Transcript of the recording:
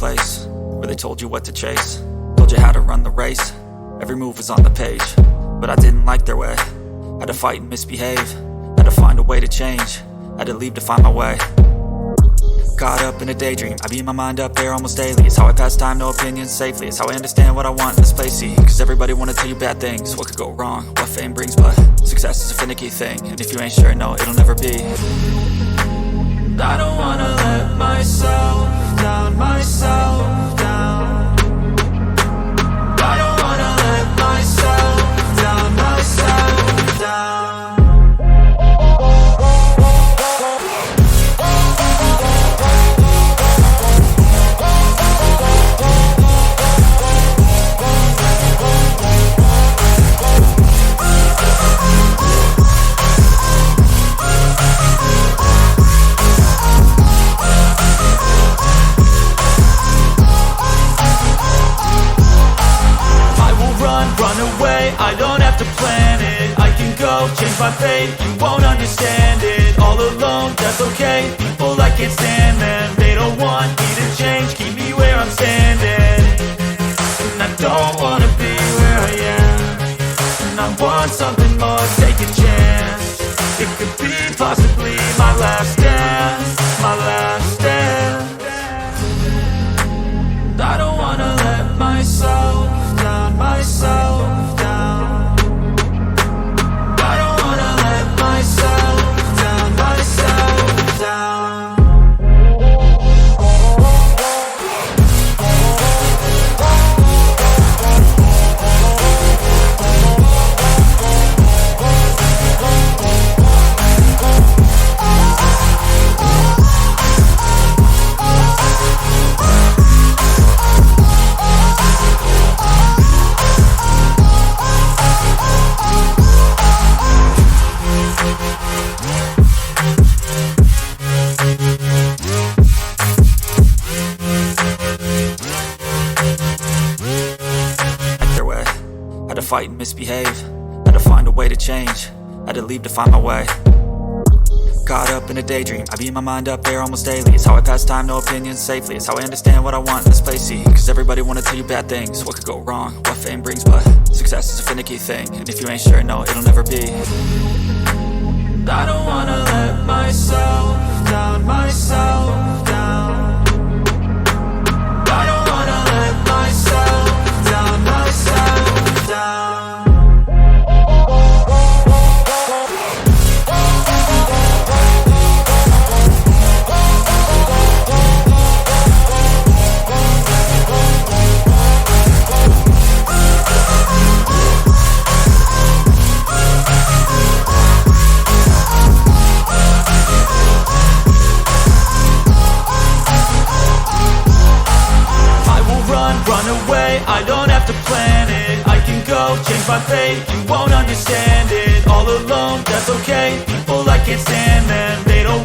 place where they told you what to chase, told you how to run the race. Every move was on the page, but I didn't like their way. Had to fight and misbehave, had to find a way to change, had to leave to find my way. Caught up in a daydream, I beat my mind up there almost daily. It's how I pass time, no opinions safely. It's how I understand what I want in this place, see. Cause everybody wanna tell you bad things, what could go wrong, what fame brings. But success is a finicky thing, and if you ain't sure, no, it'll never be. I don't wanna let myself down, myself down. I don't wanna let myself down, myself down. I don't have to plan it, I can go change my fate. You won't understand it, all alone, that's okay. People I can't stand them, they don't want me to change, keep me where I'm standing. And I don't wanna be where I am, and I want something more, take a chance. It could be possibly my last dance, my last dance. I don't wanna let myself down, myself down. Had to fight and misbehave, had to find a way to change, had to leave to find my way. Caught up in a daydream, I beat my mind up there almost daily. It's how I pass time, no opinions safely. It's how I understand what I want in this place, see. Cause everybody wanna tell you bad things, what could go wrong, what fame brings. But success is a finicky thing, and if you ain't sure, no, it'll never be. I don't wanna let myself down, myself down. I don't wanna let myself down, myself down. Run away, I don't have to plan it, I can go change my fate. You won't understand it, all alone, that's okay. People I can't stand them, they don't